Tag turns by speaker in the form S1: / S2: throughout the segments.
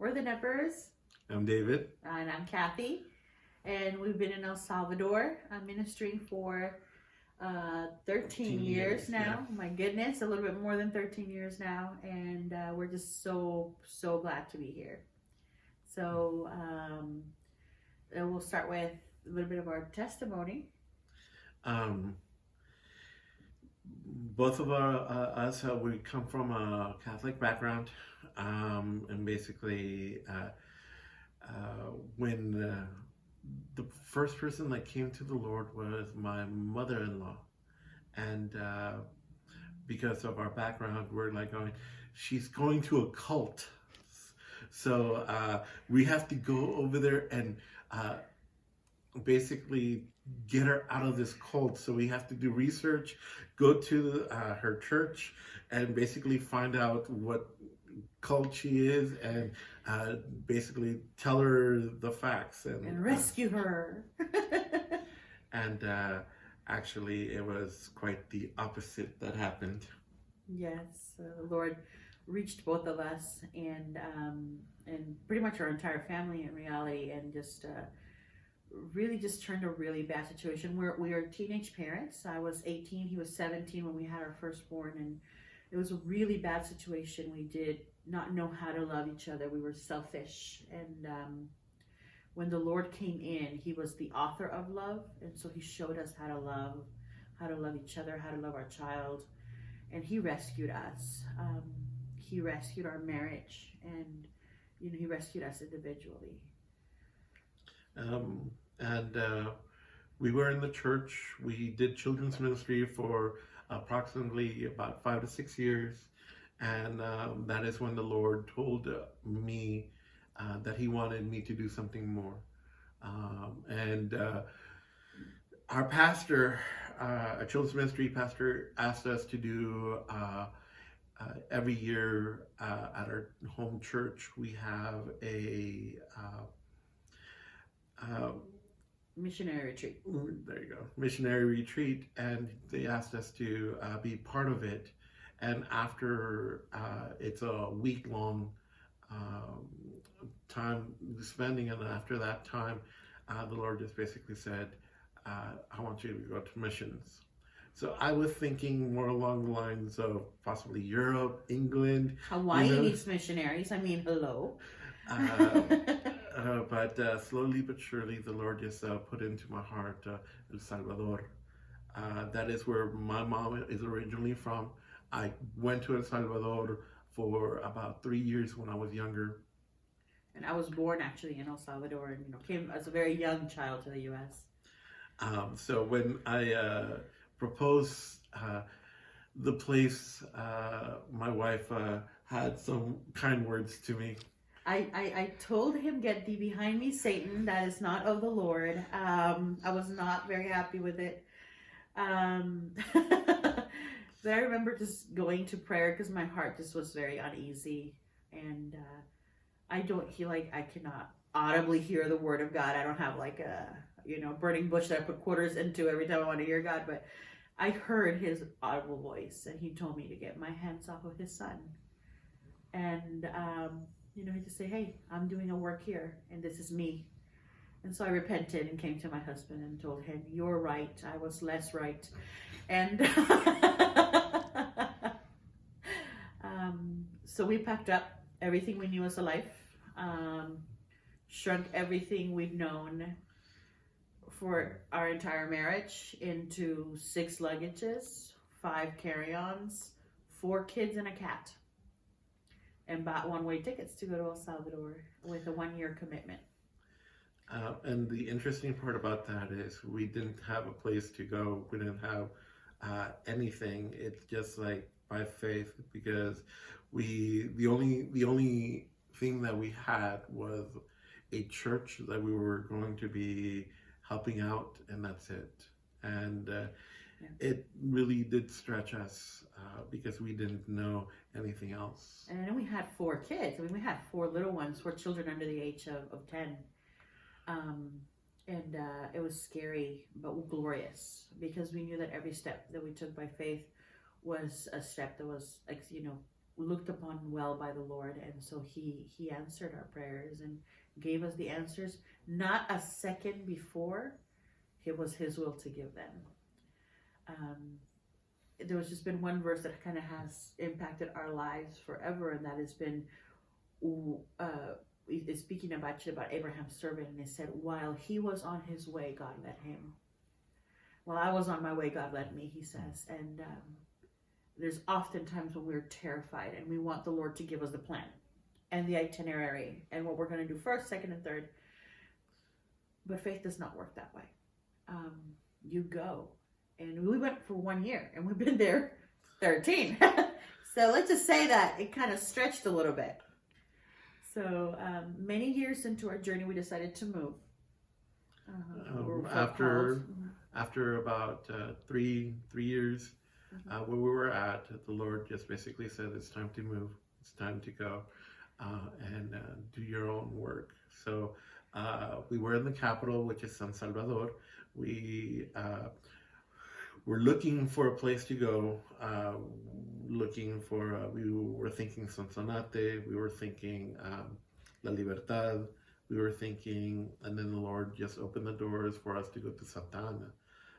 S1: We're the Kneppers.
S2: I'm David.
S1: And I'm Kathy. And we've been in El Salvador ministering for 13 years now. Yeah. My goodness, a little bit more than 13 years now. And we're just so glad to be here. So we'll start with a little bit of our testimony.
S2: Both of us, we come from a Catholic background, and basically, when the first person that came to the Lord was my mother-in-law, and because of our background, we're like going, she's going to a cult, so we have to go over there and basically get her out of this cult. So we have to do research, go to her church, and basically find out what cult she is, and basically tell her the facts
S1: and rescue her.
S2: And actually, it was quite the opposite that happened.
S1: Yes, the Lord reached both of us and pretty much our entire family in reality, and just really just turned a really bad situation. We are teenage parents. I was 18, he was 17 when we had our firstborn, and it was a really bad situation. We did not know how to love each other. We were selfish, and when the Lord came in, he was the author of love, and so he showed us how to love each other, how to love our child, and he rescued us. He rescued our marriage, and he rescued us individually.
S2: And we were in the church. We did children's ministry for approximately about 5 to 6 years. And that is when the Lord told me that he wanted me to do something more. And our pastor, a children's ministry pastor, asked us to do every year at our home church, we have a
S1: missionary retreat.
S2: There you go, missionary retreat, and they asked us to be part of it. And after it's a week-long time spending, and after that time, the Lord just basically said, "I want you to go to missions." So I was thinking more along the lines of possibly Europe, England.
S1: Hawaii needs missionaries. I mean, hello.
S2: But slowly but surely, the Lord just put into my heart El Salvador. That is where my mom is originally from. I went to El Salvador for about 3 years when I was younger.
S1: And I was born actually in El Salvador, and came as a very young child to the U.S.
S2: So when I proposed the place, my wife had some kind words to me.
S1: I told him, "Get thee behind me, Satan. That is not of the Lord." I was not very happy with it. But I remember just going to prayer because my heart just was very uneasy, and I don't feel like I cannot audibly hear the word of God. I don't have like a burning bush that I put quarters into every time I want to hear God, but I heard his audible voice, and he told me to get my hands off of his son, and he just say, "Hey, I'm doing a work here, and this is me." And so I repented and came to my husband and told him, "You're right. I was less right." And so we packed up everything we knew as a life, shrunk everything we'd known for our entire marriage into 6 luggages, 5 carry-ons, 4 kids, and a cat, and bought one-way tickets to go to El Salvador with a 1-year commitment.
S2: And the interesting part about that is we didn't have a place to go. We didn't have anything. It's just like by faith, because the only thing that we had was a church that we were going to be helping out, and that's it. And it really did stretch us because we didn't know anything else.
S1: And then we had 4 kids. I mean, we had 4 little ones, 4 children under the age of 10. And it was scary, but glorious, because we knew that every step that we took by faith was a step that was, looked upon well by the Lord, and so he answered our prayers and gave us the answers. Not a second before, it was His will to give them. Um, there was just been one verse that kind of has impacted our lives forever, and that has been it's speaking about Abraham's servant, and it said, while he was on his way, God led him. While I was on my way, God led me, he says. And there's often times when we're terrified and we want the Lord to give us the plan and the itinerary and what we're going to do first, second, and third. But faith does not work that way. You go. And we went for 1 year, and we've been there 13. So let's just say that it kind of stretched a little bit. So many years into our journey, we decided to move.
S2: After about 3 years, where we were at, the Lord just basically said, it's time to move. It's time to go and do your own work. So we were in the capital, which is San Salvador. We were looking for a place to go, we were thinking Sonsonate, we were thinking La Libertad, we were thinking, and then the Lord just opened the doors for us to go to Santa Ana.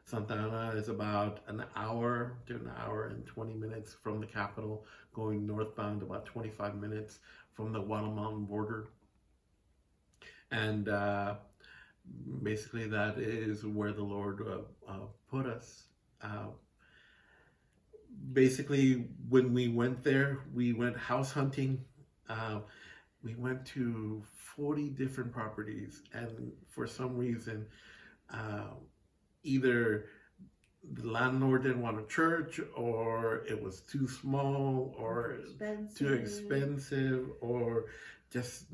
S2: Santa Ana is about an hour to an hour and 20 minutes from the capital, going northbound about 25 minutes from the Guatemalan border. And basically that is where the Lord put us. Basically, when we went there, we went house hunting. We went to 40 different properties, and for some reason, either the landlord didn't want a church, or it was too small, or too expensive, or just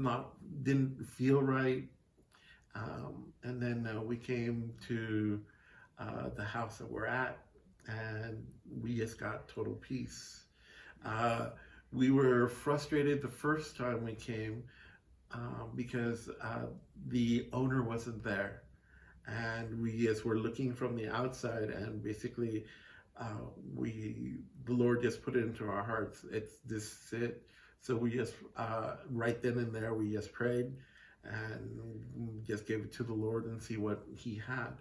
S2: didn't feel right. And then we came to the house that we're at, and we just got total peace. We were frustrated the first time we came because the owner wasn't there, and we just were looking from the outside, and basically the Lord just put it into our hearts. This is it. So we just right then and there we just prayed and just gave it to the Lord and see what He had.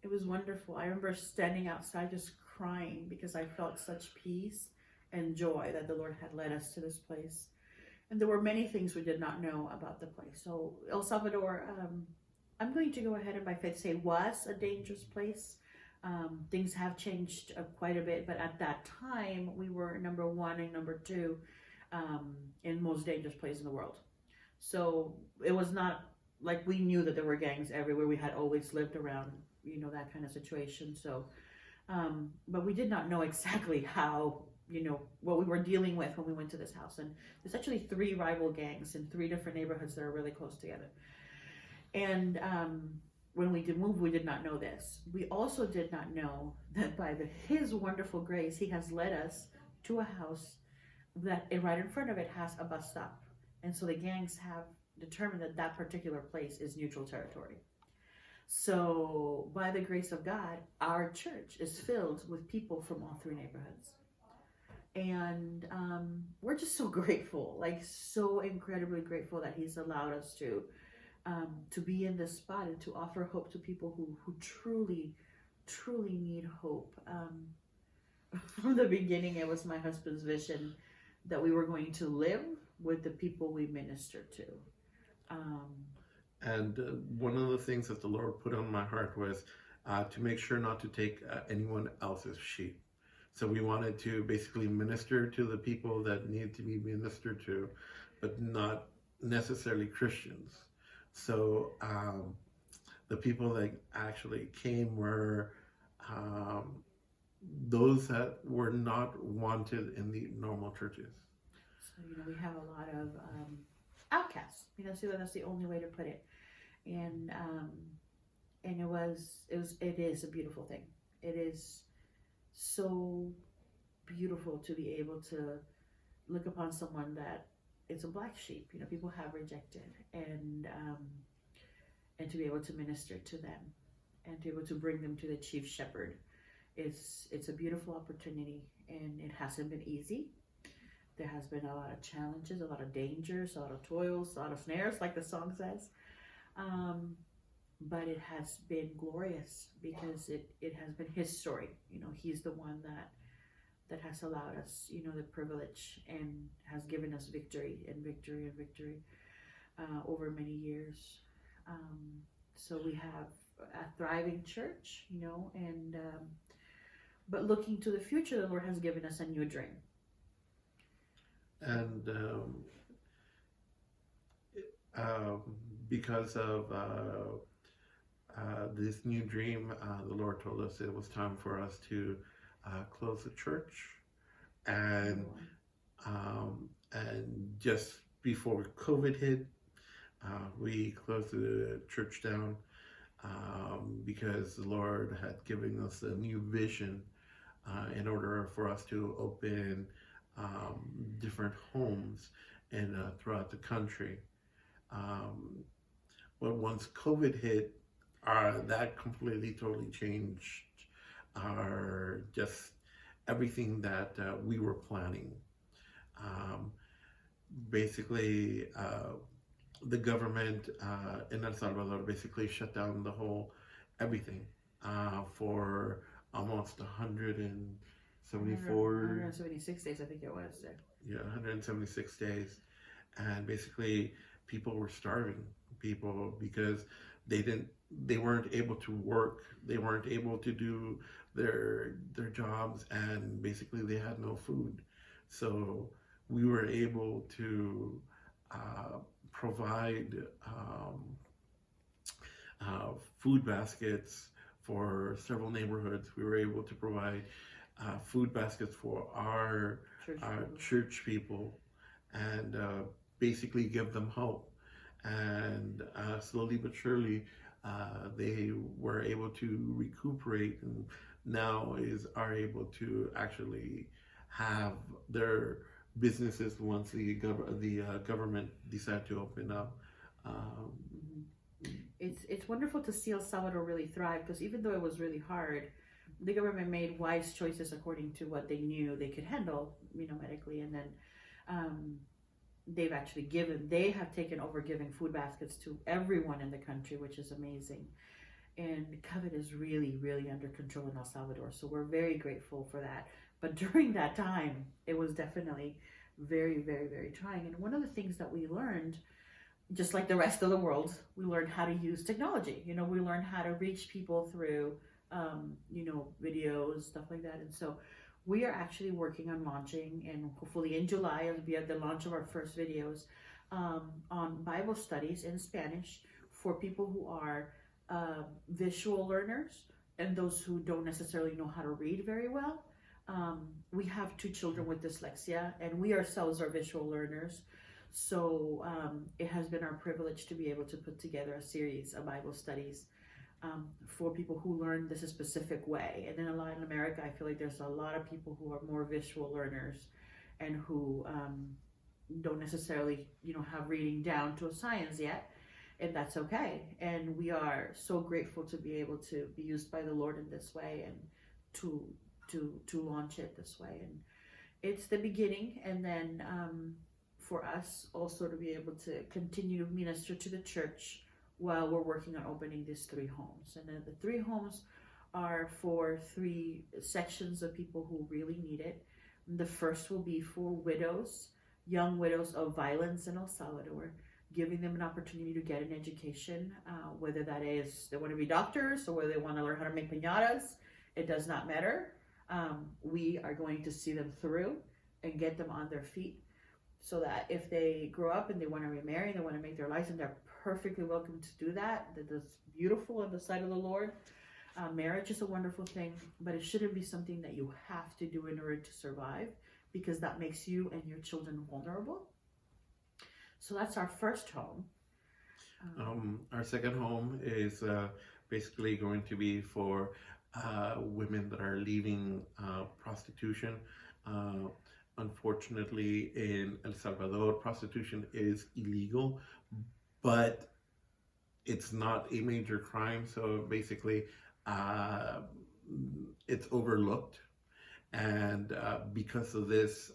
S1: It was wonderful. I remember standing outside just crying because I felt such peace and joy that the Lord had led us to this place. And there were many things we did not know about the place. So El Salvador, I'm going to go ahead and by faith say was a dangerous place. Things have changed quite a bit, but at that time we were number 1 and number 2 in most dangerous place in the world. So it was not like we knew that there were gangs everywhere. We had always lived around, that kind of situation. So, but we did not know exactly how, what we were dealing with when we went to this house. And there's actually 3 rival gangs in 3 different neighborhoods that are really close together. And when we did move, we did not know this. We also did not know that by His wonderful grace, He has led us to a house that right in front of it has a bus stop. And so the gangs have determined that that particular place is neutral territory. So by the grace of God, our church is filled with people from all 3 neighborhoods. And we're just so grateful, so incredibly grateful that He's allowed us to be in this spot and to offer hope to people who truly, truly need hope. From the beginning, it was my husband's vision that we were going to live with the people we minister to.
S2: And one of the things that the Lord put on my heart was to make sure not to take anyone else's sheep. So we wanted to basically minister to the people that needed to be ministered to, but not necessarily Christians. So the people that actually came were those that were not wanted in the normal churches.
S1: So, we have a lot of outcasts. So that's the only way to put it. And it is a beautiful thing. It is so beautiful to be able to look upon someone that it's a black sheep. People have rejected, and to be able to minister to them and to be able to bring them to the chief shepherd. It's a beautiful opportunity, and it hasn't been easy. There has been a lot of challenges, a lot of dangers, a lot of toils, a lot of snares, like the song says. But it has been glorious because it has been his story. He's the one that has allowed us, the privilege and has given us victory and victory and victory over many years. So we have a thriving church, and but looking to the future, the Lord has given us a new dream.
S2: And because of this new dream, the Lord told us it was time for us to close the church, and just before COVID hit, we closed the church down because the Lord had given us a new vision in order for us to open different homes and throughout the country. But once COVID hit, that completely, totally changed our just everything that we were planning. Basically, the government in El Salvador basically shut down the whole everything for almost
S1: 176 days, I think it was.
S2: Yeah, 176 days, and basically people were starving. People, because they weren't able to work, they weren't able to do their jobs, and basically they had no food. So we were able to provide food baskets for several neighborhoods. We were able to provide food baskets for our church people, and basically give them hope. And slowly but surely, they were able to recuperate, and now are able to actually have their businesses once the government decided to open up.
S1: It's wonderful to see El Salvador really thrive, because even though it was really hard, the government made wise choices according to what they knew they could handle, medically, and then they have taken over giving food baskets to everyone in the country, which is amazing. And COVID is really, really under control in El Salvador, so we're very grateful for that. But during that time, it was definitely very, very, very trying. And one of the things that we learned, just like the rest of the world, we learned how to use technology. We learned how to reach people through, videos, stuff like that. And so we are actually working on launching, and hopefully in July, it'll be at the launch of our first videos on Bible studies in Spanish for people who are visual learners and those who don't necessarily know how to read very well. We have 2 children with dyslexia, and we ourselves are visual learners. So it has been our privilege to be able to put together a series of Bible studies for people who learn this a specific way. And then in Latin America, I feel like there's a lot of people who are more visual learners and who don't necessarily, have reading down to a science yet, and that's okay. And we are so grateful to be able to be used by the Lord in this way, and to launch it this way. And it's the beginning, and then for us also to be able to continue to minister to the church while we're working on opening these 3 homes. And then the 3 homes are for 3 sections of people who really need it. The first will be for widows, young widows of violence in El Salvador, giving them an opportunity to get an education, whether that is they want to be doctors or whether they want to learn how to make piñatas. It does not matter. We are going to see them through and get them on their feet, so that if they grow up and they want to remarry, they want to make their lives, and they're perfectly welcome to do that. That's beautiful in the sight of the Lord. Marriage is a wonderful thing, but it shouldn't be something that you have to do in order to survive, because that makes you and your children vulnerable. So that's our first home.
S2: Our second home is basically going to be for women that are leaving prostitution. Unfortunately, in El Salvador, prostitution is illegal, but it's not a major crime. So basically, it's overlooked. And because of this,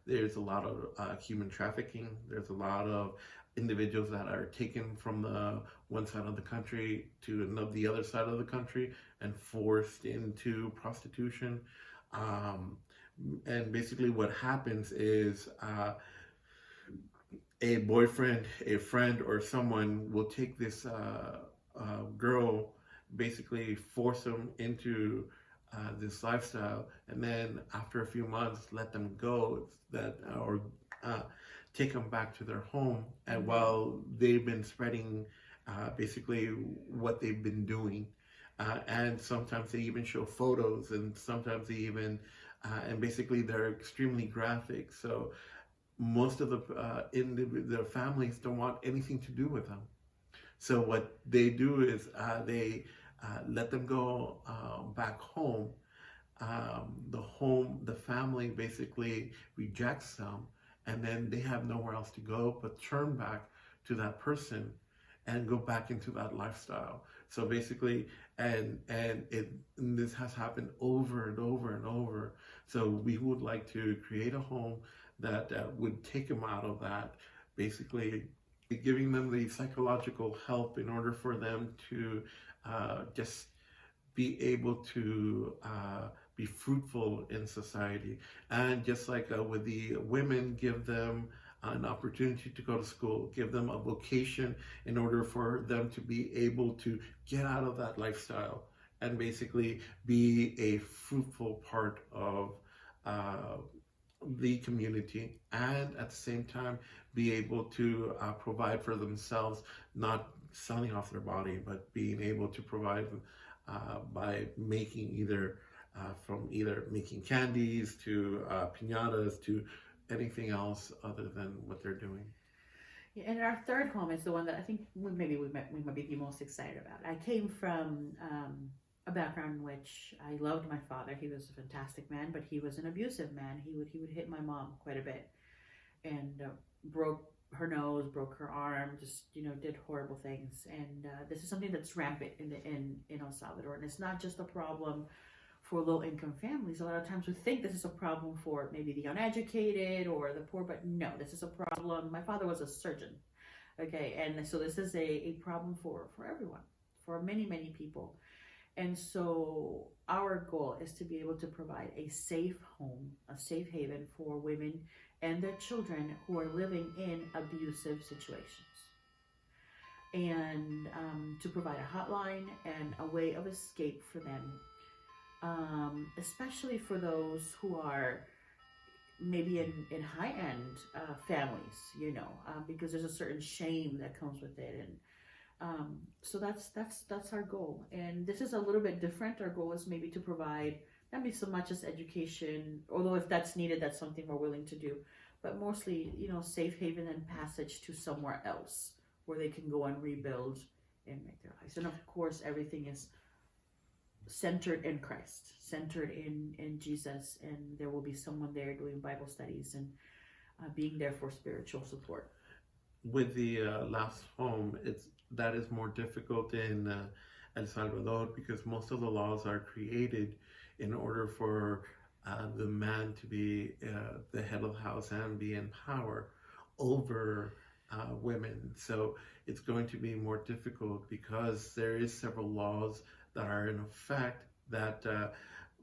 S2: there's a lot of human trafficking. There's a lot of individuals that are taken from the one side of the country to the other side of the country and forced into prostitution. Um, and basically, what happens is a boyfriend, a friend, or someone will take this girl, basically force them into this lifestyle, and then after a few months, let them go. That or uh, take them back to their home, and while they've been spreading basically what they've been doing, and sometimes they even show photos, and sometimes they even and basically they're extremely graphic. So most of the families don't want anything to do with them. So what they do is they let them go back home. The family basically rejects them, and then they have nowhere else to go but turn back to that person and go back into that lifestyle. So basically, and this has happened over and over and over. So we would like to create a home that would take them out of that, basically giving them the psychological help in order for them to just be able to be fruitful in society. And just like with the women, give them an opportunity to go to school, give them a vocation in order for them to be able to get out of that lifestyle and basically be a fruitful part of the community, and at the same time be able to provide for themselves, not selling off their body, but being able to provide by making from either making candies to piñatas to anything else other than what they're doing.
S1: Yeah, and our third home is the one that I think we might be the most excited about. I came from a background in which I loved my father. He was a fantastic man, but he was an abusive man. He would hit my mom quite a bit, and broke her nose, broke her arm, just did horrible things. And this is something that's rampant in El Salvador, and it's not just a problem for low income families. A lot of times we think this is a problem for maybe the uneducated or the poor, but no, this is a problem. My father was a surgeon, okay, and so this is a problem for everyone, for many people. And so our goal is to be able to provide a safe home, a safe haven for women and their children who are living in abusive situations, and to provide a hotline and a way of escape for them, especially for those who are maybe in high-end families, because there's a certain shame that comes with it. And so that's our goal. And this is a little bit different. Our goal is maybe to provide not maybe so much as education, although if that's needed, that's something we're willing to do, but mostly, safe haven and passage to somewhere else where they can go and rebuild and make their lives. And of course, everything is centered in Christ, centered in Jesus, and there will be someone there doing Bible studies and being there for spiritual support.
S2: With the last home, that is more difficult in El Salvador because most of the laws are created in order for the man to be the head of the house and be in power over women. So it's going to be more difficult because there is several laws that are in effect that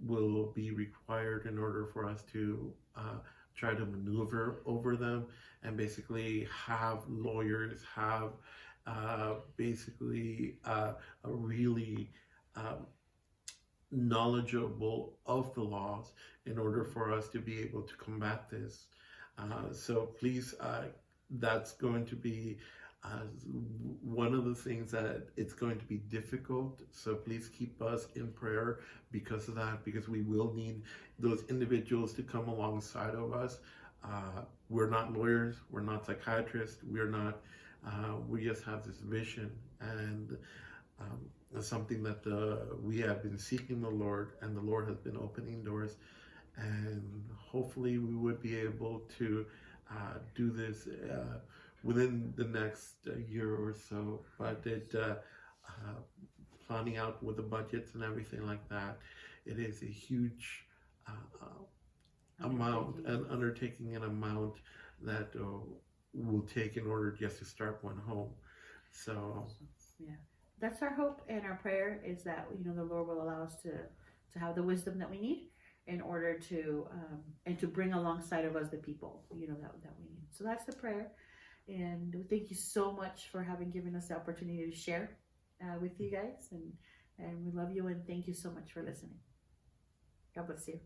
S2: will be required in order for us to try to maneuver over them and basically have lawyers, have basically a really knowledgeable of the laws in order for us to be able to combat this. So please, that's going to be one of the things that it's going to be difficult. So please keep us in prayer because of that, because we will need those individuals to come alongside of us. We're not lawyers, we're not psychiatrists, we just have this vision, and it's something that we have been seeking the Lord, and the Lord has been opening doors, and hopefully we would be able to do this within the next year or so. But planning out with the budgets and everything like that, it is a huge undertaking an amount that we'll take in order just to start one home. So
S1: yeah, that's our hope and our prayer is that the Lord will allow us to have the wisdom that we need in order to and to bring alongside of us the people that we need. So that's the prayer, and we thank you so much for having given us the opportunity to share with you guys, and we love you and thank you so much for listening. God bless you.